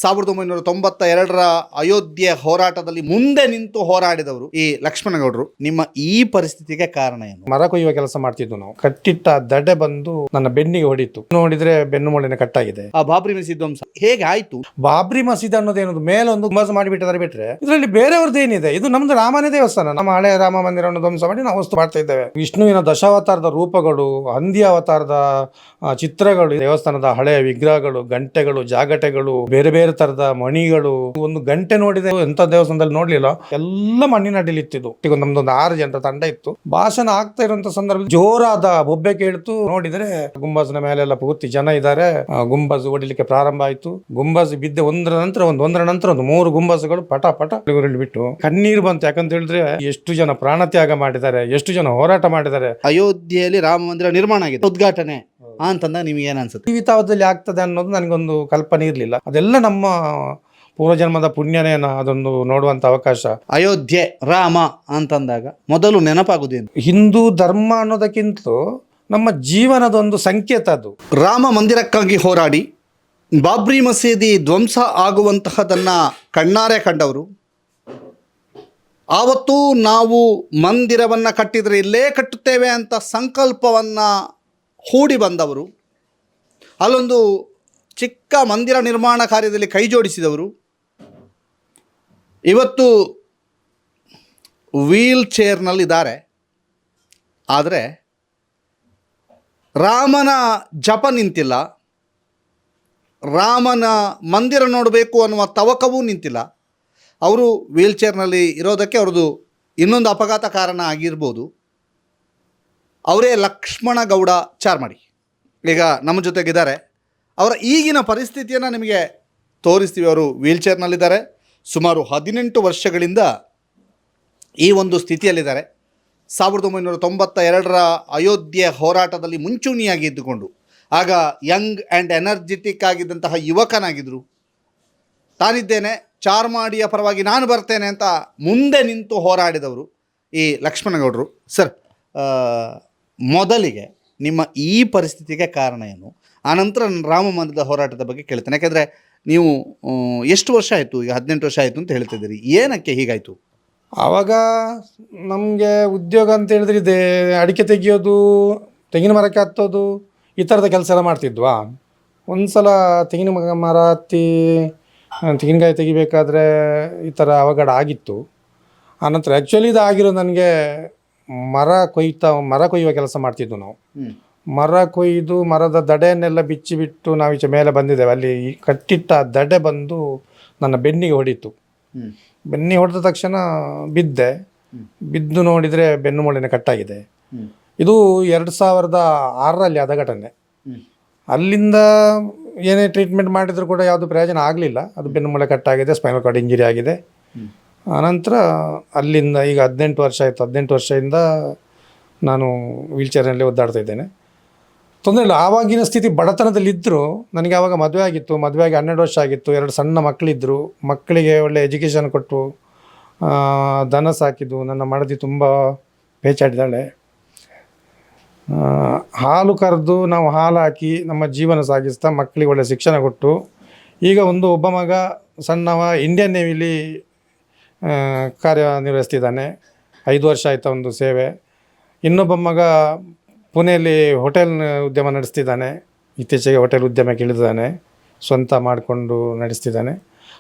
1992ರ ಅಯೋಧ್ಯೆ ಹೋರಾಟದಲ್ಲಿ ಮುಂದೆ ನಿಂತು ಹೋರಾಡಿದವರು ಈ ಲಕ್ಷ್ಮಣಗೌಡರು. ನಿಮ್ಮ ಈ ಪರಿಸ್ಥಿತಿಗೆ ಕಾರಣ ಏನು? ಮರ ಕೊಯ್ಯುವ ಕೆಲಸ ಮಾಡ್ತಿದ್ವು ನಾವು. ಕಟ್ಟಿಟ್ಟ ದಡೆ ಬಂದು ನನ್ನ ಬೆನ್ನಿಗೆ ಹೊಡಿತು. ನೋಡಿದ್ರೆ ಬೆನ್ನು ಮೂಳೆನೆ ಕಟ್ಟಾಗಿದೆ. ಆ ಬಾಬ್ರಿ ಮಸೀದಿ ಧ್ವಂಸ ಹೇಗೆ ಆಯ್ತು? ಬಾಬ್ರಿ ಮಸೀದಿ ಅನ್ನೋದೇನದು ಮೇಲೊಂದು ಗುಂಬಜ್ ಮಾಡಿಬಿಟ್ಟಿದ್ದಾರೆ ಬಿಟ್ರೆ ಇದರಲ್ಲಿ ಬೇರೆಯವ್ರದ್ದು ಏನಿದೆ? ಇದು ನಮ್ದು ರಾಮನೇ ದೇವಸ್ಥಾನ. ನಮ್ಮ ಹಳೆ ರಾಮ ಮಂದಿರವನ್ನು ಧ್ವಂಸ ಮಾಡಿ ನಾವು ವಸ್ತು ಮಾಡ್ತಾ ಇದ್ದೇವೆ. ವಿಷ್ಣುವಿನ ದಶಾವತಾರದ ರೂಪಗಳು, ಹಂದಿ ಅವತಾರದ ಚಿತ್ರಗಳು, ದೇವಸ್ಥಾನದ ಹಳೆಯ ವಿಗ್ರಹಗಳು, ಗಂಟೆಗಳು, ಜಾಗಟೆಗಳು, ಬೇರೆ ಬೇರೆ ತರದ ಮಣಿಗಳು. ಒಂದು ಗಂಟೆ ನೋಡಿದೆ ಎಂತ ದೇವಸ್ಥಾನದಲ್ಲಿ ನೋಡ್ಲಿಲ್ಲ, ಎಲ್ಲ ಮಣ್ಣಿನ ಅಡಿಲಿತ್ತಿದ್ದು. ಈಗ ನಮ್ದೊಂದು 6 ಜನರ ತಂಡ ಇತ್ತು. ಭಾಷಣ ಆಗ್ತಾ ಇರುವಂತ ಸಂದರ್ಭದಲ್ಲಿ ಜೋರಾದ ಬೊಬ್ಬೆ ಕೇಳ್ತು. ನೋಡಿದ್ರೆ ಗುಂಬಜ್ನ ಮೇಲೆಲ್ಲ ಪೂರ್ತಿ ಜನ ಇದ್ದಾರೆ. ಗುಂಬಜ್ ಹೊಡಿಲಿಕ್ಕೆ ಪ್ರಾರಂಭ ಆಯ್ತು. ಗುಂಬಜ್ ಬಿದ್ದೆ ಒಂದರ ನಂತರ ಒಂದು 3 ಗುಂಬಜ್ಗಳು ಪಟ ಪಟ ಬಿಟ್ಟು ಕಣ್ಣೀರು ಬಂತು. ಯಾಕಂತ ಹೇಳಿದ್ರೆ ಎಷ್ಟು ಜನ ಪ್ರಾಣ ತ್ಯಾಗ ಮಾಡಿದ್ದಾರೆ, ಎಷ್ಟು ಜನ ಹೋರಾಟ ಮಾಡಿದ್ದಾರೆ. ಅಯೋಧ್ಯೆಯಲ್ಲಿ ರಾಮ ಮಂದಿರ ನಿರ್ಮಾಣ ಆಗಿದೆ, ಉದ್ಘಾಟನೆ ಅಂತಂದ ನಿಮ್ಗೆ ಏನ್ ಅನ್ಸುತ್ತೆ? ಜೀವಿತಾವಧಿಯಲ್ಲಿ ಆಗ್ತದೆ ಅನ್ನೋದು ನನಗೊಂದು ಕಲ್ಪನೆ ಇರಲಿಲ್ಲ. ಅದೆಲ್ಲ ನಮ್ಮ ಪೂರ್ವಜನ್ಮದ ಪುಣ್ಯನೇ ಅದೊಂದು ನೋಡುವಂತ ಅವಕಾಶ. ಅಯೋಧ್ಯೆ ರಾಮ ಅಂತಂದಾಗ ಮೊದಲು ನೆನಪಾಗುದೇನು? ಹಿಂದೂ ಧರ್ಮ ಅನ್ನೋದಕ್ಕಿಂತಲೂ ನಮ್ಮ ಜೀವನದೊಂದು ಸಂಕೇತ ಅದು. ರಾಮ ಮಂದಿರಕ್ಕಾಗಿ ಹೋರಾಡಿ ಬಾಬ್ರಿ ಮಸೀದಿ ಧ್ವಂಸ ಆಗುವಂತಹದನ್ನ ಕಣ್ಣಾರೆ ಕಂಡವರು, ಆವತ್ತು ನಾವು ಮಂದಿರವನ್ನು ಕಟ್ಟಿದರೆ ಇಲ್ಲೇ ಕಟ್ಟುತ್ತೇವೆ ಅಂತ ಸಂಕಲ್ಪವನ್ನ ಹೂಡಿ ಬಂದವರು, ಅಲ್ಲೊಂದು ಚಿಕ್ಕ ಮಂದಿರ ನಿರ್ಮಾಣ ಕಾರ್ಯದಲ್ಲಿ ಕೈ ಜೋಡಿಸಿದವರು, ಇವತ್ತು ವೀಲ್ ಚೇರ್ನಲ್ಲಿದ್ದಾರೆ. ಆದರೆ ರಾಮನ ಜಪ ನಿಂತಿಲ್ಲ, ರಾಮನ ಮಂದಿರ ನೋಡಬೇಕು ಅನ್ನುವ ತವಕವೂ ನಿಂತಿಲ್ಲ. ಅವರು ವೀಲ್ ಚೇರ್ನಲ್ಲಿ ಇರೋದಕ್ಕೆ ಅವ್ರದ್ದು ಇನ್ನೊಂದು ಅಪಘಾತ ಕಾರಣ ಆಗಿರ್ಬೋದು. ಅವರೇ ಲಕ್ಷ್ಮಣ ಗೌಡ ಚಾರ್ಮಾಡಿ ಈಗ ನಮ್ಮ ಜೊತೆಗಿದ್ದಾರೆ. ಅವರ ಈಗಿನ ಪರಿಸ್ಥಿತಿಯನ್ನು ನಿಮಗೆ ತೋರಿಸ್ತೀವಿ. ಅವರು ವೀಲ್ ಚೇರ್ನಲ್ಲಿದ್ದಾರೆ. ಸುಮಾರು 18 ವರ್ಷಗಳಿಂದ ಈ ಒಂದು ಸ್ಥಿತಿಯಲ್ಲಿದ್ದಾರೆ. 1992ರ ಅಯೋಧ್ಯೆ ಹೋರಾಟದಲ್ಲಿ ಮುಂಚೂಣಿಯಾಗಿ ಇದ್ದುಕೊಂಡು ಆಗ ಯಂಗ್ ಆ್ಯಂಡ್ ಎನರ್ಜೆಟಿಕ್ ಆಗಿದ್ದಂತಹ ಯುವಕನಾಗಿದ್ದರು. ತಾನಿದ್ದೇನೆ, ಚಾರ್ಮಾಡಿಯ ಪರವಾಗಿ ನಾನು ಬರ್ತೇನೆ ಅಂತ ಮುಂದೆ ನಿಂತು ಹೋರಾಡಿದವರು ಈ ಲಕ್ಷ್ಮಣಗೌಡರು. ಸರ್, ಮೊದಲಿಗೆ ನಿಮ್ಮ ಈ ಪರಿಸ್ಥಿತಿಗೆ ಕಾರಣ ಏನು? ಆನಂತರ ರಾಮ ಮಂದಿರದ ಹೋರಾಟದ ಬಗ್ಗೆ ಕೇಳ್ತೇನೆ. ಯಾಕೆಂದರೆ ನೀವು ಎಷ್ಟು ವರ್ಷ ಆಯಿತು? ಈಗ 18 ವರ್ಷ ಆಯಿತು ಅಂತ ಹೇಳ್ತಿದ್ದೀರಿ. ಏನಕ್ಕೆ ಹೀಗಾಯಿತು? ಆವಾಗ ನಮಗೆ ಉದ್ಯೋಗ ಅಂತ ಹೇಳಿದ್ರೆ ಇದೆ, ಅಡಿಕೆ ತೆಗಿಯೋದು, ತೆಂಗಿನ ಮರಕ್ಕೆ ಹತ್ತೋದು, ಈ ಥರದ ಕೆಲಸ ಎಲ್ಲ ಮಾಡ್ತಿದ್ವಾ. ಒಂದು ಸಲ ತೆಂಗಿನ ಮರ ಹತ್ತಿ ತೆಂಗಿನಕಾಯಿ ತೆಗಿಬೇಕಾದ್ರೆ ಈ ಥರ ಅವಘಡ ಆಗಿತ್ತು. ಆನಂತರ ಆ್ಯಕ್ಚುಲಿ ಇದು ಆಗಿರೋ ನನಗೆ ಮರ ಕೊಯ್ಯುವ ಕೆಲಸ ಮಾಡ್ತಿದ್ವು ನಾವು. ಮರ ಕೊಯ್ದು ಮರದ ದಡೆಯನ್ನೆಲ್ಲ ಬಿಚ್ಚಿಬಿಟ್ಟು ನಾವು ಈಚೆ ಮೇಲೆ ಬಂದಿದ್ದೇವೆ. ಅಲ್ಲಿ ಕಟ್ಟಿಟ್ಟ ದಡೆ ಬಂದು ನನ್ನ ಬೆನ್ನಿಗೆ ಹೊಡಿತು. ಬೆನ್ನಿಗೆ ಹೊಡೆದ ತಕ್ಷಣ ಬಿದ್ದು ನೋಡಿದರೆ ಬೆನ್ನು ಮೂಳೆನೆ ಕಟ್ಟಾಗಿದೆ. ಇದು 2006ರಲ್ಲಿ ಆದ ಘಟನೆ. ಅಲ್ಲಿಂದ ಏನೇ ಟ್ರೀಟ್ಮೆಂಟ್ ಮಾಡಿದರೂ ಕೂಡ ಯಾವುದು ಪ್ರಯೋಜನ ಆಗಲಿಲ್ಲ. ಅದು ಬೆನ್ನು ಮೂಳೆ ಕಟ್ಟಾಗಿದೆ, ಸ್ಪೈನಲ್ ಕಾರ್ಡ್ ಇಂಜರಿ ಆಗಿದೆ. ಆನಂತರ ಅಲ್ಲಿಂದ ಈಗ 18 ವರ್ಷ ಆಯಿತು. 18 ವರ್ಷದಿಂದ ನಾನು ವೀಲ್ಚೇರ್ನಲ್ಲಿ ಒದ್ದಾಡ್ತಾ ಇದ್ದೇನೆ. ತೊಂದರೆ ಇಲ್ಲ. ಆವಾಗಿನ ಸ್ಥಿತಿ ಬಡತನದಲ್ಲಿದ್ದರೂ ನನಗೆ ಆವಾಗ ಮದುವೆ ಆಗಿತ್ತು. ಮದುವೆಯಾಗಿ 12 ವರ್ಷ ಆಗಿತ್ತು. 2 ಸಣ್ಣ ಮಕ್ಕಳಿದ್ದರು. ಮಕ್ಕಳಿಗೆ ಒಳ್ಳೆ ಎಜುಕೇಷನ್ ಕೊಟ್ಟು ದನ ಸಾಕಿದ್ದು. ನನ್ನ ಮಡದಿ ತುಂಬ ಪೇಚಾಡಿದಾಳೆ. ಹಾಲು ಕರೆದು ನಾವು ಹಾಲು ಹಾಕಿ ನಮ್ಮ ಜೀವನ ಸಾಗಿಸ್ತಾ ಮಕ್ಕಳಿಗೆ ಒಳ್ಳೆ ಶಿಕ್ಷಣ ಕೊಟ್ಟು ಈಗ ಒಬ್ಬ ಮಗ ಸಣ್ಣವ ಇಂಡಿಯನ್ ನೇವಿಲಿ ಕಾರ್ಯನಿರ್ವಹಿಸ್ತಿದ್ದಾನೆ. 5 ವರ್ಷ ಆಯಿತಾ ಒಂದು ಸೇವೆ. ಇನ್ನೊಬ್ಬ ಮಗ ಪುಣೆಯಲ್ಲಿ ಹೋಟೆಲ್ ಉದ್ಯಮ ನಡೆಸ್ತಿದ್ದಾನೆ. ಇತ್ತೀಚೆಗೆ ಹೋಟೆಲ್ ಉದ್ಯಮಕ್ಕೆ ಇಳಿದಿದ್ದಾನೆ, ಸ್ವಂತ ಮಾಡಿಕೊಂಡು ನಡೆಸ್ತಿದ್ದಾನೆ.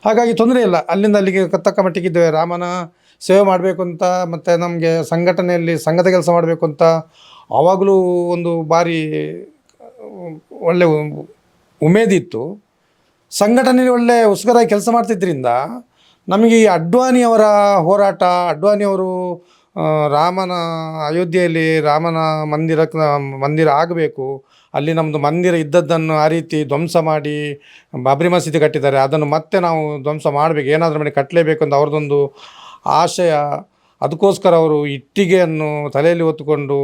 ಹಾಗಾಗಿ ತೊಂದರೆ ಇಲ್ಲ. ಅಲ್ಲಿಂದ ಅಲ್ಲಿಗೆ ತಕ್ಕ ಮಟ್ಟಿಗಿದ್ದೇವೆ. ರಾಮನ ಸೇವೆ ಮಾಡಬೇಕು ಅಂತ, ಮತ್ತು ನಮಗೆ ಸಂಘಟನೆಯಲ್ಲಿ ಸಂಘದ ಕೆಲಸ ಮಾಡಬೇಕು ಅಂತ ಆವಾಗಲೂ ಒಂದು ಬಾರಿ ಒಳ್ಳೆ ಉಮೇದಿತ್ತು. ಸಂಘಟನೆಯಲ್ಲಿ ಒಳ್ಳೆ ಉತ್ಸುಕರಾಗಿ ಕೆಲಸ ಮಾಡ್ತಿದ್ದರಿಂದ ನಮಗೆ ಈ ಅಡ್ವಾಣಿಯವರ ಹೋರಾಟ, ಅಡ್ವಾಣಿಯವರು ರಾಮನ ಅಯೋಧ್ಯೆಯಲ್ಲಿ ರಾಮನ ಮಂದಿರ ಆಗಬೇಕು, ಅಲ್ಲಿ ನಮ್ಮದು ಮಂದಿರ ಇದ್ದದ್ದನ್ನು ಆ ರೀತಿ ಧ್ವಂಸ ಮಾಡಿ ಬಾಬ್ರಿ ಮಸೀದಿ ಕಟ್ಟಿದ್ದಾರೆ, ಅದನ್ನು ಮತ್ತೆ ನಾವು ಧ್ವಂಸ ಮಾಡಬೇಕು, ಏನಾದರೂ ಮಾಡಿ ಕಟ್ಟಲೇಬೇಕು ಅಂತ ಅವ್ರದ್ದೊಂದು ಆಶಯ. ಅದಕ್ಕೋಸ್ಕರ ಅವರು ಇಟ್ಟಿಗೆಯನ್ನು ತಲೆಯಲ್ಲಿ ಹೊತ್ತುಕೊಂಡು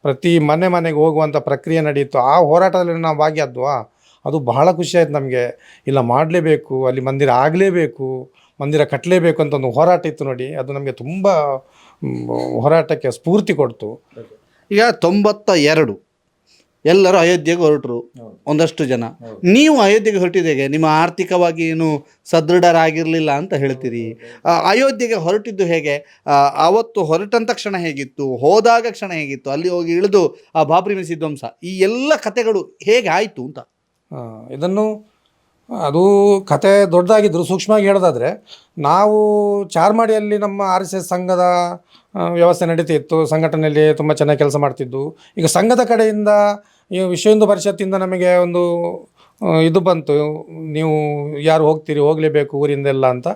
ಪ್ರತಿ ಮನೆಗೆ ಹೋಗುವಂಥ ಪ್ರಕ್ರಿಯೆ ನಡೆಯಿತು. ಆ ಹೋರಾಟದಲ್ಲಿ ನಾವು ಭಾಗಿಯಾದ್ವಾ. ಅದು ಬಹಳ ಖುಷಿಯಾಯಿತು ನಮಗೆ. ಇಲ್ಲ, ಮಾಡಲೇಬೇಕು, ಅಲ್ಲಿ ಮಂದಿರ ಆಗಲೇಬೇಕು, ಮಂದಿರ ಕಟ್ಟಲೇಬೇಕು ಅಂತ ಒಂದು ಹೋರಾಟ ಇತ್ತು ನೋಡಿ. ಅದು ನಮಗೆ ತುಂಬ ಹೋರಾಟಕ್ಕೆ ಸ್ಫೂರ್ತಿ ಕೊಡ್ತು. ಈಗ 92 ಎಲ್ಲರೂ ಅಯೋಧ್ಯೆಗೆ ಹೊರಟರು ಒಂದಷ್ಟು ಜನ. ನೀವು ಅಯೋಧ್ಯೆಗೆ ಹೊರಟಿದ್ದೇಗೆ ನಿಮ್ಮ ಆರ್ಥಿಕವಾಗಿ ಏನು ಸದೃಢರಾಗಿರಲಿಲ್ಲ ಅಂತ ಹೇಳ್ತೀರಿ. ಅಯೋಧ್ಯೆಗೆ ಹೊರಟಿದ್ದು ಹೇಗೆ, ಅವತ್ತು ಹೊರಟಂಥ ಕ್ಷಣ ಹೇಗಿತ್ತು, ಹೋದಾಗ ಕ್ಷಣ ಹೇಗಿತ್ತು, ಅಲ್ಲಿ ಹೋಗಿ ಇಳಿದು ಆ ಬಾಬ್ರಿ ಮಸೀದಿ ಧ್ವಂಸ, ಈ ಎಲ್ಲ ಕಥೆಗಳು ಹೇಗೆ ಆಯಿತು ಅಂತ. ಇದನ್ನು ಅದು ಕತೆ ದೊಡ್ಡದಾಗಿದ್ದರು. ಸೂಕ್ಷ್ಮವಾಗಿ ಹೇಳೋದಾದರೆ, ನಾವು ಚಾರ್ಮಾಡಿಯಲ್ಲಿ ನಮ್ಮ RSS ಸಂಘದ ವ್ಯವಸ್ಥೆ ನಡೀತಿತ್ತು. ಸಂಘಟನೆಯಲ್ಲಿ ತುಂಬ ಚೆನ್ನಾಗಿ ಕೆಲಸ ಮಾಡ್ತಿದ್ದು. ಈಗ ಸಂಘದ ಕಡೆಯಿಂದ ಈ ವಿಶ್ವ ಹಿಂದೂ ಪರಿಷತ್ತಿಂದ ನಮಗೆ ಒಂದು ಇದು ಬಂತು, ನೀವು ಯಾರು ಹೋಗ್ತೀರಿ, ಹೋಗಲೇಬೇಕು ಊರಿಂದೆಲ್ಲ ಅಂತ.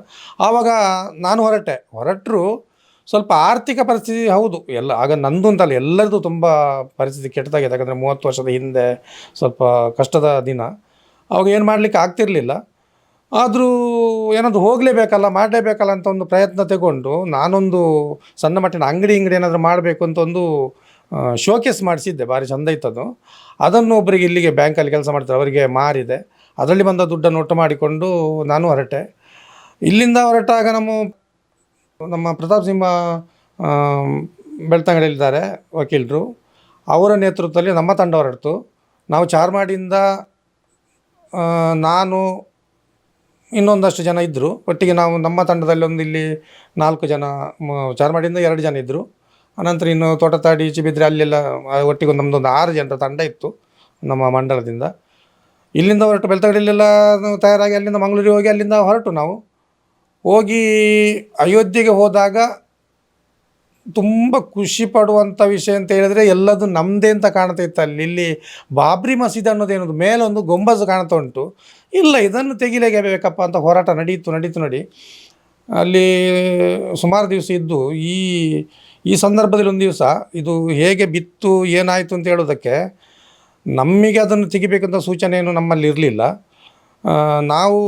ಆವಾಗ ನಾನು ಹೊರಟರು ಸ್ವಲ್ಪ ಆರ್ಥಿಕ ಪರಿಸ್ಥಿತಿ ಹೌದು ಎಲ್ಲ ಆಗ ನಂದು ಅಂತಲ್ಲ ಎಲ್ಲರದು ತುಂಬ ಪರಿಸ್ಥಿತಿ ಕೆಟ್ಟದಾಗಿದೆ. ಯಾಕಂದರೆ 30 ವರ್ಷದ ಹಿಂದೆ ಸ್ವಲ್ಪ ಕಷ್ಟದ ದಿನ. ಅವಾಗ ಏನು ಮಾಡಲಿಕ್ಕೆ ಆಗ್ತಿರಲಿಲ್ಲ. ಆದರೂ ಏನಾದರೂ ಹೋಗಲೇಬೇಕಲ್ಲ, ಮಾಡಲೇಬೇಕಲ್ಲ ಅಂತ ಒಂದು ಪ್ರಯತ್ನ ತಗೊಂಡು ನಾನೊಂದು ಸಣ್ಣ ಮಟ್ಟಿನ ಅಂಗಡಿ ಏನಾದರೂ ಮಾಡಬೇಕು ಅಂತ ಒಂದು ಶೋಕೇಸ್ ಮಾಡಿಸಿದ್ದೆ. ಭಾರಿ ಚೆಂದ ಇತ್ತದು. ಅದನ್ನು ಒಬ್ಬರಿಗೆ ಇಲ್ಲಿಗೆ ಬ್ಯಾಂಕಲ್ಲಿ ಕೆಲಸ ಮಾಡ್ತಾರೆ ಅವರಿಗೆ ಮಾರಿದೆ. ಅದರಲ್ಲಿ ಬಂದ ದುಡ್ಡನ್ನು ಒಟ್ಟು ಮಾಡಿಕೊಂಡು ನಾನು ಹೊರಟೆ. ಇಲ್ಲಿಂದ ಹೊರಟಾಗ ನಮ್ಮ ಪ್ರತಾಪ್ ಸಿಂಹ ಬೆಳ್ತಂಗಡಿಯಲ್ಲಿದ್ದಾರೆ ವಕೀಲರು, ಅವರ ನೇತೃತ್ವದಲ್ಲಿ ನಮ್ಮ ತಂಡ ಹೊರಡ್ತು. ನಾವು ಚಾರ್ಮಾಡಿಯಿಂದ ನಾನು ಇನ್ನೊಂದಷ್ಟು ಜನ ಇದ್ದರು ಒಟ್ಟಿಗೆ. ನಾವು ನಮ್ಮ ತಂಡದಲ್ಲಿ ಒಂದು ಇಲ್ಲಿ 4 ಜನ, ಚಾರ್ಮಾಡಿಯಿಂದ 2 ಜನ ಇದ್ದರು. ಅನಂತರ ಇನ್ನು ತೋಟತಾಡಿ, ಚಿಬಿದ್ರೆ ಅಲ್ಲೆಲ್ಲ ಒಟ್ಟಿಗೆ ನಮ್ಮದೊಂದು 6 ಜನರ ತಂಡ ಇತ್ತು ನಮ್ಮ ಮಂಡಲದಿಂದ. ಇಲ್ಲಿಂದ ಹೊರಟು ಬೆಳ್ತಂಗಡಿಯಲ್ಲೆಲ್ಲ ತಯಾರಾಗಿ ಅಲ್ಲಿಂದ ಮಂಗಳೂರಿಗೆ ಹೋಗಿ ಅಲ್ಲಿಂದ ಹೊರಟು ನಾವು ಹೋಗಿ ಅಯೋಧ್ಯೆಗೆ ಹೋದಾಗ ತುಂಬ ಖುಷಿ ಪಡುವಂಥ ವಿಷಯ ಅಂತ ಹೇಳಿದರೆ ಎಲ್ಲದು ನಮ್ಮದೇ ಅಂತ ಕಾಣ್ತಾ ಇತ್ತು. ಇಲ್ಲಿ ಬಾಬ್ರಿ ಮಸೀದಿ ಅನ್ನೋದೇನದು ಮೇಲೊಂದು ಗೊಂಬಜ್ ಕಾಣ್ತಾ ಉಂಟು. ಇಲ್ಲ, ಇದನ್ನು ತೆಗಿಲೇಬೇಕಪ್ಪ ಅಂತ ಹೋರಾಟ ನಡೀತು ನೋಡಿ. ಅಲ್ಲಿ ಸುಮಾರು ದಿವಸ ಇದ್ದು ಈ ಸಂದರ್ಭದಲ್ಲಿ ಒಂದು ದಿವಸ ಇದು ಹೇಗೆ ಬಿತ್ತು ಏನಾಯಿತು ಅಂತ ಹೇಳೋದಕ್ಕೆ ನಮಗೆ ಅದನ್ನು ತೆಗಿಬೇಕಂತ ಸೂಚನೆ ಏನು ನಮ್ಮಲ್ಲಿ ಇರಲಿಲ್ಲ. ನಾವು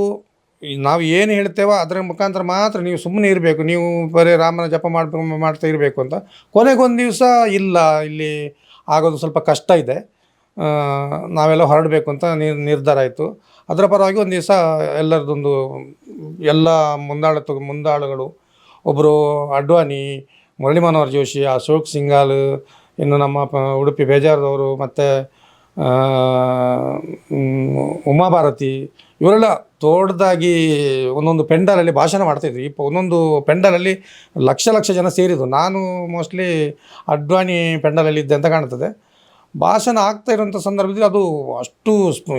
ಏನು ಹೇಳ್ತೇವೋ ಅದರ ಮುಖಾಂತರ ಮಾತ್ರ ನೀವು ಸುಮ್ಮನೆ ಇರಬೇಕು, ನೀವು ಬರೀ ರಾಮನ ಜಪ ಮಾಡ್ತಾ ಇರಬೇಕು ಅಂತ. ಕೊನೆಗೊಂದು ದಿವಸ ಇಲ್ಲ, ಇಲ್ಲಿ ಆಗೋದು ಸ್ವಲ್ಪ ಕಷ್ಟ ಇದೆ, ನಾವೆಲ್ಲ ಹೊರಡಬೇಕು ಅಂತ ನಿರ್ಧಾರ ಆಯಿತು. ಅದರ ಪರವಾಗಿ ಒಂದು ದಿವಸ ಎಲ್ಲರದೊಂದು ಎಲ್ಲ ಮುಂದಾಳುಗಳು, ಒಬ್ಬರು ಅಡ್ವಾಣಿ, ಮುರಳಿ ಮನೋಹರ್ ಜೋಶಿ, ಅಶೋಕ್ ಸಿಂಘಾಲ್, ಇನ್ನು ನಮ್ಮ ಉಡುಪಿ ಬೇಜಾರದವರು, ಮತ್ತು ಉಮಾಭಾರತಿ, ಇವರೆಲ್ಲ ದೊಡ್ಡದಾಗಿ ಒಂದೊಂದು ಪೆಂಡಲಲ್ಲಿ ಭಾಷಣ ಮಾಡ್ತಾಯಿದ್ವಿ. ಒಂದೊಂದು ಪೆಂಡಲಲ್ಲಿ ಲಕ್ಷ ಜನ ಸೇರಿದ್ದು. ನಾನು ಮೋಸ್ಟ್ಲಿ ಅಡ್ವಾಣಿ ಪೆಂಡಲಲ್ಲಿ ಇದ್ದೆ ಅಂತ ಕಾಣ್ತದೆ. ಭಾಷಣ ಆಗ್ತಾ ಇರೋಂಥ ಸಂದರ್ಭದಲ್ಲಿ ಅದು ಅಷ್ಟು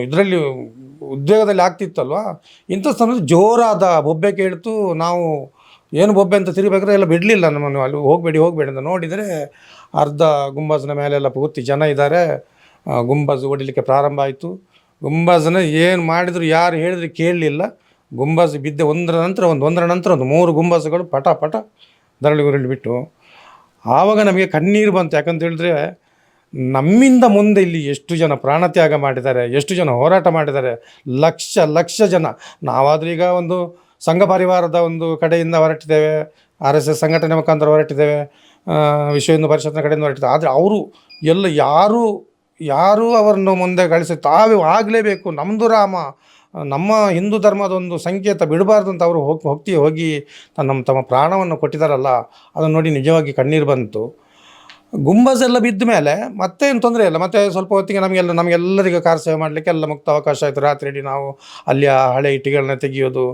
ಇದರಲ್ಲಿ ಉದ್ಯೋಗದಲ್ಲಿ ಆಗ್ತಿತ್ತಲ್ವ. ಇಂಥ ಸಂದರ್ಭದಲ್ಲಿ ಜೋರಾದ ಬೊಬ್ಬೆ ಕೇಳ್ತು. ನಾವು ಏನು ಬೊಬ್ಬೆ ಅಂತ ತಿರುಗಬೇಕಾದ್ರೆ ಎಲ್ಲ ಬಿಡಲಿಲ್ಲ ನಮ್ಮನ್ನು. ಅಲ್ಲಿ ಹೋಗಬೇಡಿ ಅಂತ ನೋಡಿದರೆ ಅರ್ಧ ಗುಂಬಾಜಿನ ಮೇಲೆಲ್ಲ ಪೂರ್ತಿ ಜನ ಇದ್ದಾರೆ. ಗುಂಬಾಜು ಹೊಡಿಲಿಕ್ಕೆ ಪ್ರಾರಂಭ ಆಯಿತು. ಗುಂಬಾಜನ ಏನು ಮಾಡಿದ್ರು, ಯಾರು ಹೇಳಿದ್ರು ಕೇಳಲಿಲ್ಲ. ಗುಂಬಾಜು ಬಿದ್ದೆ ಒಂದರ ನಂತರ ಒಂದು 3 ಗುಂಬಾಜುಗಳು ಪಟ ದರಳಿ ಬಿಟ್ಟು. ಆವಾಗ ನಮಗೆ ಕಣ್ಣೀರು ಬಂತು. ಯಾಕಂತ ಹೇಳಿದ್ರೆ ನಮ್ಮಿಂದ ಮುಂದೆ ಇಲ್ಲಿ ಎಷ್ಟು ಜನ ಪ್ರಾಣತ್ಯಾಗ ಮಾಡಿದ್ದಾರೆ, ಎಷ್ಟು ಜನ ಹೋರಾಟ ಮಾಡಿದ್ದಾರೆ, ಲಕ್ಷ ಜನ. ನಾವಾದರೂ ಈಗ ಒಂದು ಸಂಘ ಪರಿವಾರದ ಒಂದು ಕಡೆಯಿಂದ ಹೊರಟಿದ್ದೇವೆ, RSS ಸಂಘಟನೆ ಮುಖಾಂತರ ಹೊರಟಿದ್ದೇವೆ, ವಿಶ್ವ ಹಿಂದೂ ಪರಿಷತ್ನ ಕಡೆಯಿಂದ ಹೊರಟಿದ್ದೇವೆ. ಆದರೆ ಅವರು ಎಲ್ಲ ಯಾರೂ ಅವರನ್ನು ಮುಂದೆ ಕಳಿಸಿ ತಾವೇ ಆಗಲೇಬೇಕು, ನಮ್ಮದು ರಾಮ, ನಮ್ಮ ಹಿಂದೂ ಧರ್ಮದ ಒಂದು ಸಂಕೇತ ಬಿಡಬಾರ್ದು ಅಂತ ಅವರು ಹೋಗಿ ತಮ್ಮ ಪ್ರಾಣವನ್ನು ಕೊಟ್ಟಿದ್ದಾರಲ್ಲ, ಅದನ್ನು ನೋಡಿ ನಿಜವಾಗಿ ಕಣ್ಣೀರು ಬಂತು. ಗುಂಬಜೆಲ್ಲ ಬಿದ್ದ ಮೇಲೆ ಮತ್ತೇನು ತೊಂದರೆ ಇಲ್ಲ. ಮತ್ತು ಸ್ವಲ್ಪ ಹೊತ್ತಿಗೆ ನಮಗೆಲ್ಲರಿಗೂ ಕಾರ್ ಸೇವೆ ಮಾಡಲಿಕ್ಕೆ ಎಲ್ಲ ಮುಕ್ತ ಅವಕಾಶ ಆಯಿತು. ರಾತ್ರಿ ಇಡೀ ನಾವು ಅಲ್ಲಿ ಆ ಹಳೆ ಇಟ್ಟಿಗೆಗಳನ್ನ ತೆಗೆಯೋದು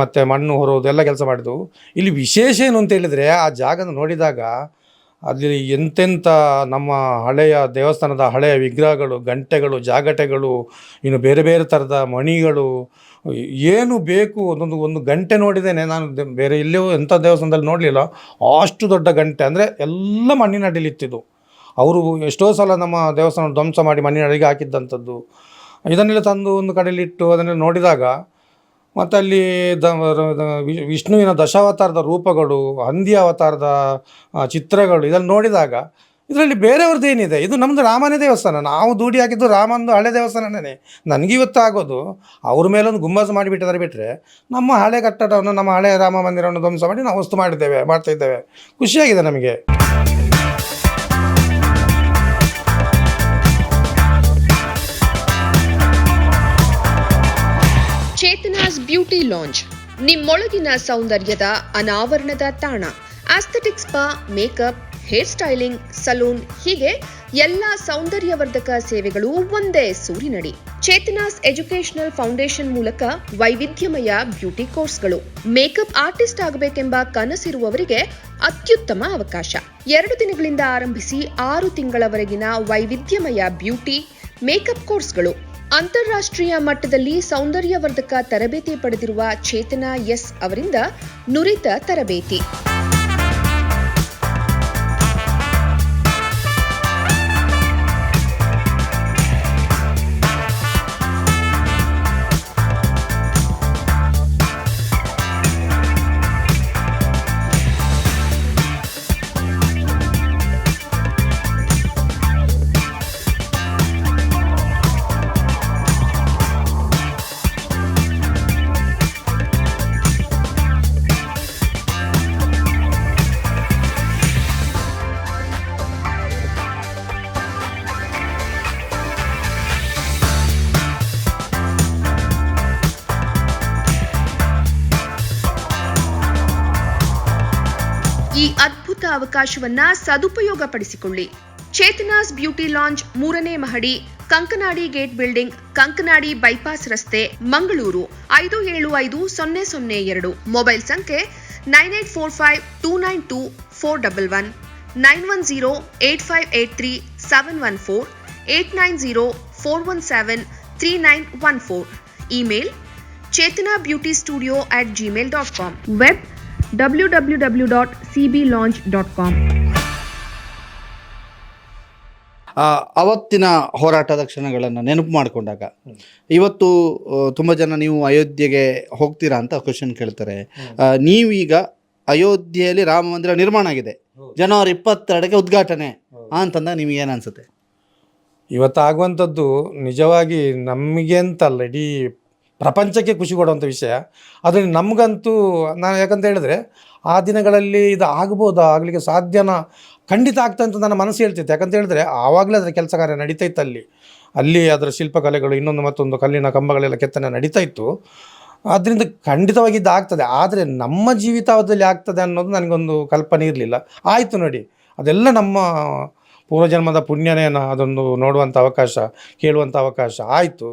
ಮತ್ತು ಮಣ್ಣು ಹೊರೋದು ಎಲ್ಲ ಕೆಲಸ ಮಾಡಿದೆವು. ಇಲ್ಲಿ ವಿಶೇಷ ಏನು ಅಂತ ಹೇಳಿದರೆ, ಆ ಜಾಗನ ನೋಡಿದಾಗ ಅಲ್ಲಿ ಎಂತೆಂಥ ನಮ್ಮ ಹಳೆಯ ದೇವಸ್ಥಾನದ ಹಳೆಯ ವಿಗ್ರಹಗಳು, ಗಂಟೆಗಳು, ಜಾಗಟೆಗಳು, ಇನ್ನು ಬೇರೆ ಥರದ ಮಣಿಗಳು, ಏನು ಬೇಕು ಒಂದು ಗಂಟೆ ನೋಡಿದ್ದೇನೆ ನಾನು. ಬೇರೆ ಎಲ್ಲಿಯೂ ಎಂಥ ದೇವಸ್ಥಾನದಲ್ಲಿ ನೋಡಲಿಲ್ಲ ಅಷ್ಟು ದೊಡ್ಡ ಗಂಟೆ. ಅಂದರೆ ಎಲ್ಲ ಮಣ್ಣಿನ ಅಡಿಲಿತ್ತಿದ್ದು. ಅವರು ಎಷ್ಟೋ ಸಲ ನಮ್ಮ ದೇವಸ್ಥಾನ ಧ್ವಂಸ ಮಾಡಿ ಮಣ್ಣಿನ ಅಡಿಗೆ ಹಾಕಿದ್ದಂಥದ್ದು. ಇದನ್ನೆಲ್ಲ ತಂದು ಒಂದು ಕಡೆಯಲ್ಲಿಟ್ಟು ಅದನ್ನೆಲ್ಲ ನೋಡಿದಾಗ, ಮತ್ತು ಅಲ್ಲಿ ವಿಷ್ಣುವಿನ ದಶಾವತಾರದ ರೂಪಗಳು, ಹಂದಿ ಅವತಾರದ ಚಿತ್ರಗಳು, ಇದನ್ನು ನೋಡಿದಾಗ ಇದರಲ್ಲಿ ಬೇರೆಯವ್ರದ್ದು ಏನಿದೆ, ಇದು ನಮ್ಮದು ರಾಮನೇ ದೇವಸ್ಥಾನ, ನಾವು ದೂಡಿ ಹಾಕಿದ್ದು ರಾಮಂದು ಹಳೆ ದೇವಸ್ಥಾನನೇ. ನನಗಿವತ್ತು ಆಗೋದು ಅವ್ರ ಮೇಲೊಂದು ಗುಂಬಾಜು ಮಾಡಿಬಿಟ್ಟಿದ್ದಾರೆ. ಬಿಟ್ಟರೆ ನಮ್ಮ ಹಳೆ ಕಟ್ಟಡವನ್ನು, ನಮ್ಮ ಹಳೆ ರಾಮ ಮಂದಿರವನ್ನು ಧ್ವಂಸ ಮಾಡಿ ನಾವು ವಸ್ತು ಮಾಡ್ತಾಯಿದ್ದೇವೆ. ಖುಷಿಯಾಗಿದೆ ನಮಗೆ. ಚೇತನಾಸ್ ಬ್ಯೂಟಿ ಲಾಂಜ್, ನಿಮ್ಮೊಳಗಿನ ಸೌಂದರ್ಯದ ಅನಾವರಣದ ತಾಣ. Aesthetic spa, makeup, hair styling, salon ಹೀಗೆ ಎಲ್ಲ ಸೌಂದರ್ಯವರ್ಧಕ ಸೇವೆಗಳು ಒಂದೇ ಸೂರಿನಡಿ. ಚೇತನಾಸ್ ಎಜುಕೇಶನಲ್ ಫೌಂಡೇಶನ್ ಮೂಲಕ ವೈವಿಧ್ಯಮಯ ಬ್ಯೂಟಿ ಕೋರ್ಸ್ಗಳು. ಮೇಕಪ್ ಆರ್ಟಿಸ್ಟ್ ಆಗಬೇಕೆಂಬ ಕನಸಿರುವವರಿಗೆ ಅತ್ಯುತ್ತಮ ಅವಕಾಶ. 2 ದಿನಗಳಿಂದ ಆರಂಭಿಸಿ 6 ತಿಂಗಳವರೆಗಿನ ವೈವಿಧ್ಯಮಯ ಬ್ಯೂಟಿ ಮೇಕಪ್ ಕೋರ್ಸ್ಗಳು. ಅಂತಾರಾಷ್ಟ್ರೀಯ ಮಟ್ಟದಲ್ಲಿ ಸೌಂದರ್ಯವರ್ಧಕ ತರಬೇತಿ ಪಡೆದಿರುವ ಚೇತನಾ ಎಸ್ ಅವರಿಂದ ನುರಿತ ತರಬೇತಿ. ಈ ಅದ್ಭುತ ಅವಕಾಶವನ್ನ ಸದುಪಯೋಗಪಡಿಸಿಕೊಳ್ಳಿ. ಚೇತನಾಸ್ ಬ್ಯೂಟಿ ಲಾಂಜ್ 3ನೇ ಮಹಡಿ, Kankanadi gate building, Kankanadi bypass ರಸ್ತೆ, ಮಂಗಳೂರು 575002. ಮೊಬೈಲ್ ಸಂಖ್ಯೆ 9845292411, 9108583714, 8904173914. Email chetanabeautystudio@gmail.com. Web www.cblaunch.com. ಅವತ್ತಿನ ಹೋರಾಟದ ಕ್ಷಣಗಳನ್ನು ನೆನಪು ಮಾಡಿಕೊಂಡಾಗ ಇವತ್ತು ತುಂಬ ಜನ ನೀವು ಅಯೋಧ್ಯೆಗೆ ಹೋಗ್ತೀರಾ ಅಂತ ಕ್ವಶನ್ ಕೇಳ್ತಾರೆ. ನೀವೀಗ ಅಯೋಧ್ಯೆಯಲ್ಲಿ ರಾಮ ಮಂದಿರ ನಿರ್ಮಾಣ ಆಗಿದೆ, ಜನವರಿ 22ಕ್ಕೆ ಉದ್ಘಾಟನೆ ಅಂತಂದಾಗ ನಿಮ್ಗೆ ಏನು ಅನಿಸುತ್ತೆ? ಇವತ್ತಾಗುವಂಥದ್ದು ನಿಜವಾಗಿ ನಮಗೆ ಅಂತಲ್ಲ, ಇಡೀ ಪ್ರಪಂಚಕ್ಕೆ ಖುಷಿ ಕೊಡುವಂಥ ವಿಷಯ. ಅದು ನಮಗಂತೂ ನಾನು ಯಾಕಂತ ಹೇಳಿದ್ರೆ ಆ ದಿನಗಳಲ್ಲಿ ಇದು ಆಗ್ಬೋದಾ, ಆಗಲಿಕ್ಕೆ ಸಾಧ್ಯನಾ, ಖಂಡಿತ ಆಗ್ತಾ ಅಂತ ನನ್ನ ಮನಸ್ಸು ಹೇಳ್ತಿತ್ತು. ಯಾಕಂತ ಹೇಳಿದ್ರೆ ಆವಾಗಲೇ ಅದರ ಕೆಲಸ ಕಾರ್ಯ ನಡೀತಾ ಇತ್ತು. ಅಲ್ಲಿ ಅದರ ಶಿಲ್ಪಕಲೆಗಳು, ಇನ್ನೊಂದು ಮತ್ತೊಂದು ಕಲ್ಲಿನ ಕಂಬಗಳೆಲ್ಲ ಕೆತ್ತನೆ ನಡೀತಾ ಇತ್ತು. ಆದ್ದರಿಂದ ಖಂಡಿತವಾಗಿ ಇದು ಆಗ್ತದೆ. ಆದರೆ ನಮ್ಮ ಜೀವಿತಾವಧಿಯಲ್ಲಿ ಆಗ್ತದೆ ಅನ್ನೋದು ನನಗೊಂದು ಕಲ್ಪನೆ ಇರಲಿಲ್ಲ. ಆಯಿತು ನೋಡಿ, ಅದೆಲ್ಲ ನಮ್ಮ ಪೂರ್ವಜನ್ಮದ ಪುಣ್ಯನೇನ, ಅದೊಂದು ನೋಡುವಂಥ ಅವಕಾಶ, ಕೇಳುವಂಥ ಅವಕಾಶ ಆಯಿತು.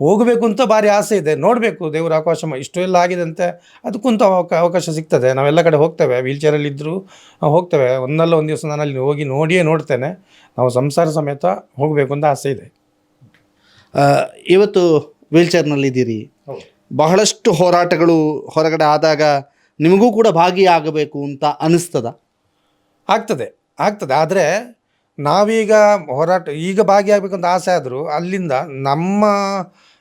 ಹೋಗಬೇಕು ಅಂತ ಭಾರಿ ಆಸೆ ಇದೆ, ನೋಡಬೇಕು ದೇವರ ಅವಕಾಶ. ಇಷ್ಟು ಎಲ್ಲ ಆಗಿದೆ ಅಂತೆ, ಅದಕ್ಕಂತೂ ಅವಕಾಶ ಸಿಗ್ತದೆ. ನಾವೆಲ್ಲ ಕಡೆ ಹೋಗ್ತೇವೆ, ವೀಲ್ಚೇರಲ್ಲಿದ್ದರೂ ಹೋಗ್ತೇವೆ. ಒಂದಲ್ಲ ಒಂದು ದಿವಸ ನಾನು ಅಲ್ಲಿ ಹೋಗಿ ನೋಡ್ತೇನೆ. ನಾವು ಸಂಸಾರ ಸಮೇತ ಹೋಗಬೇಕು ಅಂತ ಆಸೆ ಇದೆ. ಇವತ್ತು ವೀಲ್ಚೇರ್ನಲ್ಲಿದ್ದೀರಿ, ಬಹಳಷ್ಟು ಹೋರಾಟಗಳು ಹೊರಗಡೆ ಆದಾಗ ನಿಮಗೂ ಕೂಡ ಭಾಗಿಯಾಗಬೇಕು ಅಂತ ಅನಿಸ್ತದ? ಆಗ್ತದೆ. ಆದರೆ ನಾವೀಗ ಈಗ ಭಾಗಿಯಾಗಬೇಕಂತ ಆಸೆ ಆದರೂ ಅಲ್ಲಿಂದ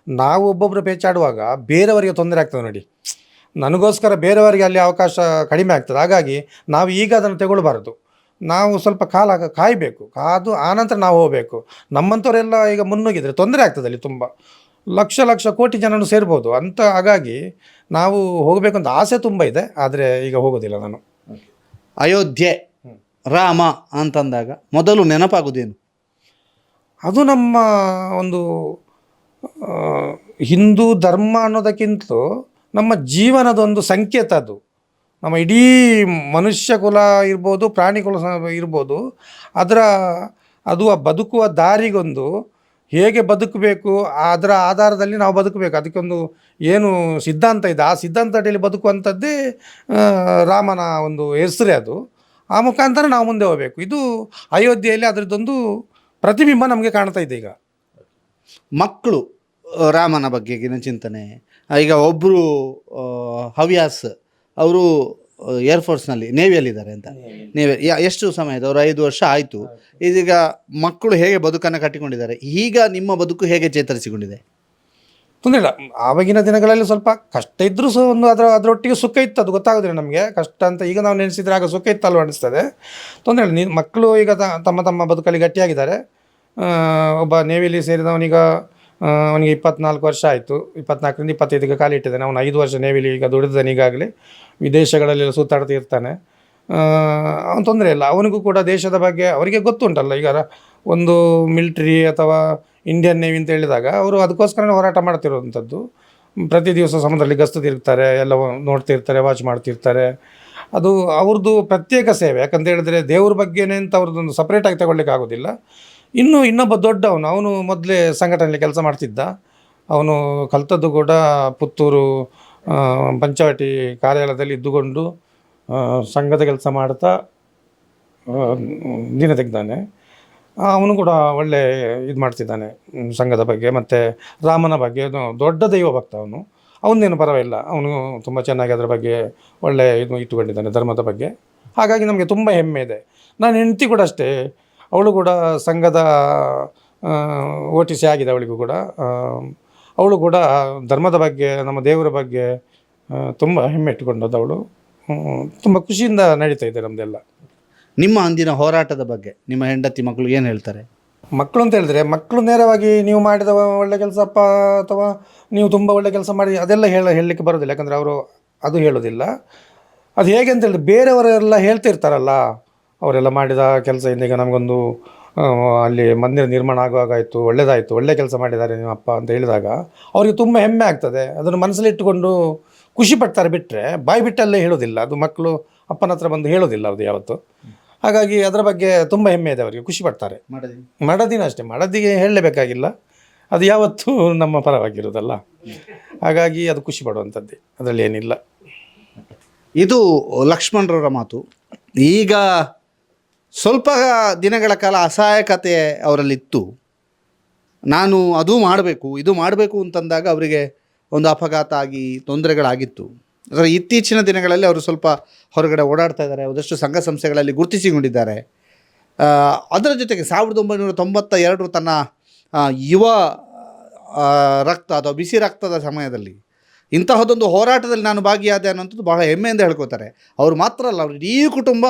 ನಾವು ಒಬ್ಬೊಬ್ಬರು ಪೇಚಾಡುವಾಗ ಬೇರೆಯವರಿಗೆ ತೊಂದರೆ ಆಗ್ತದೆ ನೋಡಿ. ನನಗೋಸ್ಕರ ಬೇರೆಯವರಿಗೆ ಅಲ್ಲಿ ಅವಕಾಶ ಕಡಿಮೆ ಆಗ್ತದೆ. ಹಾಗಾಗಿ ನಾವು ಈಗ ಅದನ್ನು ತಗೊಳ್ಬಾರ್ದು. ನಾವು ಸ್ವಲ್ಪ ಕಾಯಬೇಕು, ಕಾದು ಆನಂತರ ನಾವು ಹೋಗಬೇಕು. ನಮ್ಮಂಥವರೆಲ್ಲ ಈಗ ಮುನ್ನುಗ್ಗಿದ್ರೆ ತೊಂದರೆ ಆಗ್ತದೆ. ಅಲ್ಲಿ ತುಂಬ ಲಕ್ಷ ಕೋಟಿ ಜನನು ಸೇರ್ಬೋದು ಅಂತ. ಹಾಗಾಗಿ ನಾವು ಹೋಗಬೇಕು ಅಂತ ಆಸೆ ತುಂಬ ಇದೆ, ಆದರೆ ಈಗ ಹೋಗೋದಿಲ್ಲ ನಾನು. ಅಯೋಧ್ಯೆ ರಾಮ ಅಂತಂದಾಗ ಮೊದಲು ನೆನಪಾಗೋದೇನು? ಅದು ನಮ್ಮ ಒಂದು ಹಿಂದೂ ಧರ್ಮ ಅನ್ನೋದಕ್ಕಿಂತಲೂ ನಮ್ಮ ಜೀವನದೊಂದು ಸಂಕೇತ. ಅದು ನಮ್ಮ ಇಡೀ ಮನುಷ್ಯ ಕುಲ ಇರ್ಬೋದು, ಪ್ರಾಣಿ ಕುಲ ಇರ್ಬೋದು, ಅದು ಬದುಕುವ ದಾರಿಗೊಂದು ಹೇಗೆ ಬದುಕಬೇಕು, ಅದರ ಆಧಾರದಲ್ಲಿ ನಾವು ಬದುಕಬೇಕು. ಅದಕ್ಕೊಂದು ಏನು ಸಿದ್ಧಾಂತ ಇದೆ, ಆ ಸಿದ್ಧಾಂತ ಅಡಿಯಲ್ಲಿ ಬದುಕುವಂಥದ್ದೇ ರಾಮನ ಒಂದು ಹೆಸರೇ ಅದು. ಆ ಮುಖಾಂತರ ನಾವು ಮುಂದೆ ಹೋಗಬೇಕು. ಇದು ಅಯೋಧ್ಯೆಯಲ್ಲಿ ಅದರದ್ದೊಂದು ಪ್ರತಿಬಿಂಬ ನಮಗೆ ಕಾಣ್ತಾ ಇದೆ. ಈಗ ಮಕ್ಕಳು ರಾಮನ ಬಗ್ಗೆಗಿನ ಚಿಂತನೆ. ಈಗ ಒಬ್ಬರು ಹವ್ಯಾಸ್ ಅವರು ಏರ್ಫೋರ್ಸ್ನಲ್ಲಿ ನೇವಿಯಲ್ಲಿದ್ದಾರೆ ಅಂತ. ಎಷ್ಟು ಸಮಯದ ಅವರು 5 ವರ್ಷ ಆಯಿತು. ಇದೀಗ ಮಕ್ಕಳು ಹೇಗೆ ಬದುಕನ್ನು ಕಟ್ಟಿಕೊಂಡಿದ್ದಾರೆ, ಈಗ ನಿಮ್ಮ ಬದುಕು ಹೇಗೆ ಚೇತರಿಸಿಕೊಂಡಿದೆ? ತೊಂದರೆ ಇಲ್ಲ. ಆವಾಗಿನ ದಿನಗಳಲ್ಲಿ ಸ್ವಲ್ಪ ಕಷ್ಟ ಇದ್ದರೂ ಒಂದು ಅದರೊಟ್ಟಿಗೆ ಸುಖ ಇತ್ತು. ಅದು ಗೊತ್ತಾಗೋದಿಲ್ಲ ನಮಗೆ ಕಷ್ಟ ಅಂತ. ಈಗ ನಾವು ನೆನೆಸಿದ್ರೆ ಆಗ ಸುಖ ಇತ್ತಲ್ವ ಅನಿಸ್ತದೆ. ತೊಂದರೆ ಇಲ್ಲ. ಮಕ್ಕಳು ಈಗ ತಮ್ಮ ಬದುಕಲ್ಲಿ ಗಟ್ಟಿಯಾಗಿದ್ದಾರೆ. ಒಬ್ಬ ನೇವಿಯಲ್ಲಿ ಸೇರಿದವನೀಗ ಅವನಿಗೆ 24 ವರ್ಷ ಆಯಿತು. 24ರಿಂದ 25ಗೆ ಕಾಲಿಟ್ಟಿದ್ದಾನೆ. ಅವನು 5 ವರ್ಷ ನೇವಿಲಿ ಈಗ ದುಡಿದಾನೆ. ಈಗಾಗಲೇ ವಿದೇಶಗಳಲ್ಲೆಲ್ಲ ಸುತ್ತಾಡ್ತಾ ಇರ್ತಾನೆ. ಅವನು ತೊಂದರೆ ಇಲ್ಲ. ಅವನಿಗೂ ಕೂಡ ದೇಶದ ಬಗ್ಗೆ ಅವರಿಗೆ ಗೊತ್ತುಂಟಲ್ಲ. ಈಗ ಒಂದು ಮಿಲಿಟ್ರಿ ಅಥವಾ ಇಂಡಿಯನ್ ನೇವಿ ಅಂತ ಹೇಳಿದಾಗ ಅವರು ಅದಕ್ಕೋಸ್ಕರನೇ ಹೋರಾಟ ಮಾಡ್ತಿರೋವಂಥದ್ದು. ಪ್ರತಿ ದಿವಸ ಸಮುದ್ರದಲ್ಲಿ ಗಸ್ತು ತಿರುಗ್ತಾರೆ, ಎಲ್ಲ ನೋಡ್ತಿರ್ತಾರೆ, ವಾಚ್ ಮಾಡ್ತಿರ್ತಾರೆ. ಅದು ಅವ್ರದ್ದು ಪ್ರತ್ಯೇಕ ಸೇವೆ. ಯಾಕಂತ ಹೇಳಿದ್ರೆ ದೇವ್ರ ಬಗ್ಗೆನೇ ಅಂತ ಅವ್ರದ್ದೊಂದು ಸಪ್ರೇಟಾಗಿ ತಗೊಳ್ಳಿಕ್ಕೆ ಆಗೋದಿಲ್ಲ. ಇನ್ನೊಬ್ಬ ದೊಡ್ಡವನು, ಅವನು ಮೊದಲೇ ಸಂಘಟನೆಯಲ್ಲಿ ಕೆಲಸ ಮಾಡ್ತಿದ್ದ. ಅವನು ಕಲ್ತದ್ದು ಕೂಡ ಪುತ್ತೂರು ಪಂಚಾವಟಿ ಕಾರ್ಯಾಲಯದಲ್ಲಿ ಇದ್ದುಕೊಂಡು ಸಂಘದ ಕೆಲಸ ಮಾಡ್ತಾ ದಿನ ತೆಗೆದಾನೆ. ಅವನು ಕೂಡ ಒಳ್ಳೆ ಇದು ಮಾಡ್ತಿದ್ದಾನೆ ಸಂಘದ ಬಗ್ಗೆ, ಮತ್ತು ರಾಮನ ಬಗ್ಗೆ ದೊಡ್ಡ ದೈವ ಭಕ್ತ ಅವನು. ಅವನೇನು ಪರವಾಗಿಲ್ಲ, ಅವನು ತುಂಬ ಚೆನ್ನಾಗಿ ಅದರ ಬಗ್ಗೆ ಒಳ್ಳೆ ಇದು ಇಟ್ಟುಕೊಂಡಿದ್ದಾನೆ ಧರ್ಮದ ಬಗ್ಗೆ. ಹಾಗಾಗಿ ನಮಗೆ ತುಂಬ ಹೆಮ್ಮೆ ಇದೆ. ನಾನು ಹೆಂಡತಿ ಕೂಡ ಅಷ್ಟೇ, ಅವಳು ಕೂಡ ಸಂಘದ OTC ಆಗಿದೆ ಅವಳಿಗೂ ಕೂಡ. ಅವಳು ಕೂಡ ಧರ್ಮದ ಬಗ್ಗೆ, ನಮ್ಮ ದೇವರ ಬಗ್ಗೆ ತುಂಬ ಹೆಮ್ಮೆ ಇಟ್ಟುಕೊಂಡದ್ದು ಅವಳು. ತುಂಬ ಖುಷಿಯಿಂದ ನಡೀತಾ ಇದೆ ನಮ್ಮದೆಲ್ಲ. ನಿಮ್ಮ ಅಂದಿನ ಹೋರಾಟದ ಬಗ್ಗೆ ನಿಮ್ಮ ಹೆಂಡತಿ ಮಕ್ಕಳು ಏನು ಹೇಳ್ತಾರೆ? ಮಕ್ಕಳು ಅಂತ ಹೇಳಿದ್ರೆ, ಮಕ್ಕಳು ನೇರವಾಗಿ ನೀವು ಮಾಡಿದ ಒಳ್ಳೆ ಕೆಲಸಪ್ಪ ಅಥವಾ ನೀವು ತುಂಬ ಒಳ್ಳೆ ಕೆಲಸ ಮಾಡಿ ಅದೆಲ್ಲ ಹೇಳಲಿಕ್ಕೆ ಬರೋದಿಲ್ಲ. ಯಾಕಂದರೆ ಅವರು ಅದು ಹೇಳೋದಿಲ್ಲ. ಅದು ಹೇಗೆ ಅಂತ ಹೇಳಿದ್ರೆ, ಬೇರೆಯವರೆಲ್ಲ ಹೇಳ್ತಿರ್ತಾರಲ್ಲ, ಅವರೆಲ್ಲ ಮಾಡಿದ ಕೆಲಸದಿಂದ ಈಗ ನಮಗೊಂದು ಅಲ್ಲಿ ಮಂದಿರ ನಿರ್ಮಾಣ ಆಗುವಾಗಾಯಿತು, ಒಳ್ಳೆಯದಾಯಿತು, ಒಳ್ಳೆ ಕೆಲಸ ಮಾಡಿದ್ದಾರೆ ನಿಮ್ಮ ಅಪ್ಪ ಅಂತ ಹೇಳಿದಾಗ ಅವರಿಗೆ ತುಂಬ ಹೆಮ್ಮೆ ಆಗ್ತದೆ. ಅದನ್ನು ಮನಸ್ಸಲ್ಲಿ ಇಟ್ಟುಕೊಂಡು ಖುಷಿ ಪಡ್ತಾರೆ, ಬಿಟ್ಟರೆ ಬಾಯಿ ಬಿಟ್ಟಲ್ಲೇ ಹೇಳೋದಿಲ್ಲ. ಅದು ಮಕ್ಕಳು ಅಪ್ಪನ ಹತ್ರ ಬಂದು ಹೇಳೋದಿಲ್ಲ ಅದು ಯಾವತ್ತು. ಹಾಗಾಗಿ ಅದರ ಬಗ್ಗೆ ತುಂಬ ಹೆಮ್ಮೆ ಇದೆ ಅವರಿಗೆ, ಖುಷಿ ಪಡ್ತಾರೆ. ಮಡದಿನ ಅಷ್ಟೇ, ಮಡದಿಗೆ ಹೇಳಲೇಬೇಕಾಗಿಲ್ಲ, ಅದು ಯಾವತ್ತೂ ನಮ್ಮ ಪರವಾಗಿರೋದಲ್ಲ. ಹಾಗಾಗಿ ಅದು ಖುಷಿ ಪಡುವಂಥದ್ದೇ, ಅದರಲ್ಲಿ ಏನಿಲ್ಲ. ಇದು ಲಕ್ಷ್ಮಣರವರ ಮಾತು. ಈಗ ಸ್ವಲ್ಪ ದಿನಗಳ ಕಾಲ ಅಸಹಾಯಕತೆ ಅವರಲ್ಲಿತ್ತು. ನಾನು ಅದು ಮಾಡಬೇಕು ಇದು ಮಾಡಬೇಕು ಅಂತಂದಾಗ ಅವರಿಗೆ ಒಂದು ಅಪಘಾತ ಆಗಿ ತೊಂದರೆಗಳಾಗಿತ್ತು. ಅದರ ಇತ್ತೀಚಿನ ದಿನಗಳಲ್ಲಿ ಅವರು ಸ್ವಲ್ಪ ಹೊರಗಡೆ ಓಡಾಡ್ತಾ ಇದ್ದಾರೆ, ಒಂದಷ್ಟು ಸಂಘ ಸಂಸ್ಥೆಗಳಲ್ಲಿ ಗುರುತಿಸಿಕೊಂಡಿದ್ದಾರೆ. ಅದರ ಜೊತೆಗೆ 1992 ತನ್ನ ಯುವ ರಕ್ತ ಅಥವಾ ಬಿಸಿ ರಕ್ತದ ಸಮಯದಲ್ಲಿ ಇಂತಹದೊಂದು ಹೋರಾಟದಲ್ಲಿ ನಾನು ಭಾಗಿಯಾದೆ ಅನ್ನೋಂಥದ್ದು ಬಹಳ ಹೆಮ್ಮೆಯಿಂದ ಹೇಳ್ಕೋತಾರೆ. ಅವರು ಮಾತ್ರ ಅಲ್ಲ, ಅವ್ರ ಇಡೀ ಕುಟುಂಬ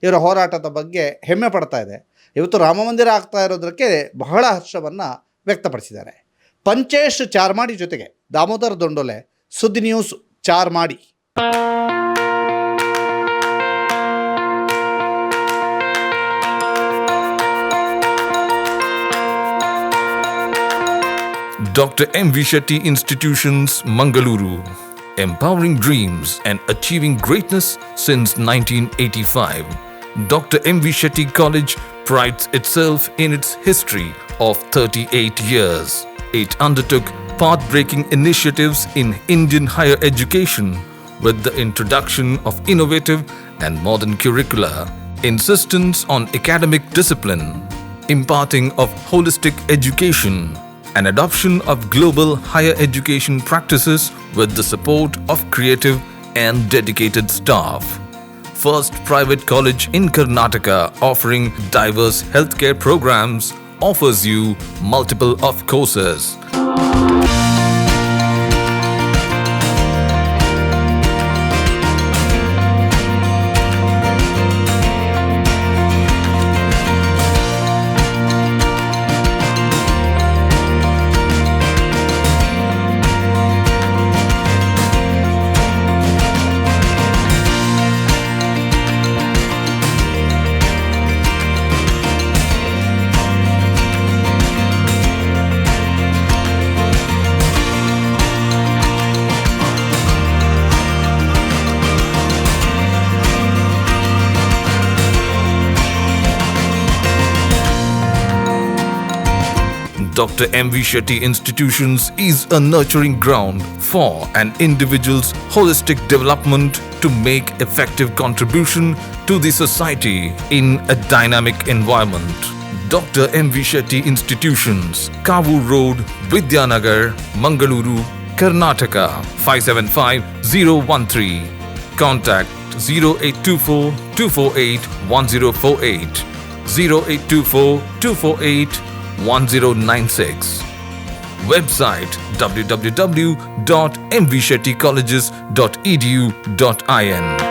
ಇವರ ಹೋರಾಟದ ಬಗ್ಗೆ ಹೆಮ್ಮೆ ಪಡ್ತಾ ಇದೆ. ಇವತ್ತು ರಾಮ ಮಂದಿರ ಆಗ್ತಾ ಇರೋದಕ್ಕೆ ಬಹಳ ಹರ್ಷವನ್ನು ವ್ಯಕ್ತಪಡಿಸಿದ್ದಾರೆ. ಪಂಚೇಶ್ ಚಾರ್ಮಾಡಿ ಜೊತೆಗೆ ದಾಮೋದರ್ ದೊಂಡೋಲೆ, ಸುದ್ದಿ news, Charmadi. Dr. M.V. Shetty Institutions, Mangaluru. Empowering dreams and achieving greatness since 1985. Dr. M.V. Shetty College prides itself in its history of 38 years. It undertook path-breaking initiatives in Indian higher education with the introduction of innovative and modern curricula, insistence on academic discipline, imparting of holistic education, and adoption of global higher education practices with the support of creative and dedicated staff. First private college in Karnataka offering diverse healthcare programs, offers you multiple of courses. Dr. M.V. Shetty Institutions is a nurturing ground for an individual's holistic development to make effective contribution to the society in a dynamic environment. Dr. M.V. Shetty Institutions, Kavu Road, Vidyanagar, Mangaluru, Karnataka, 575013. Contact 0824 248 1048, 0824 248 1096. Website www.mvshettycolleges.edu.in.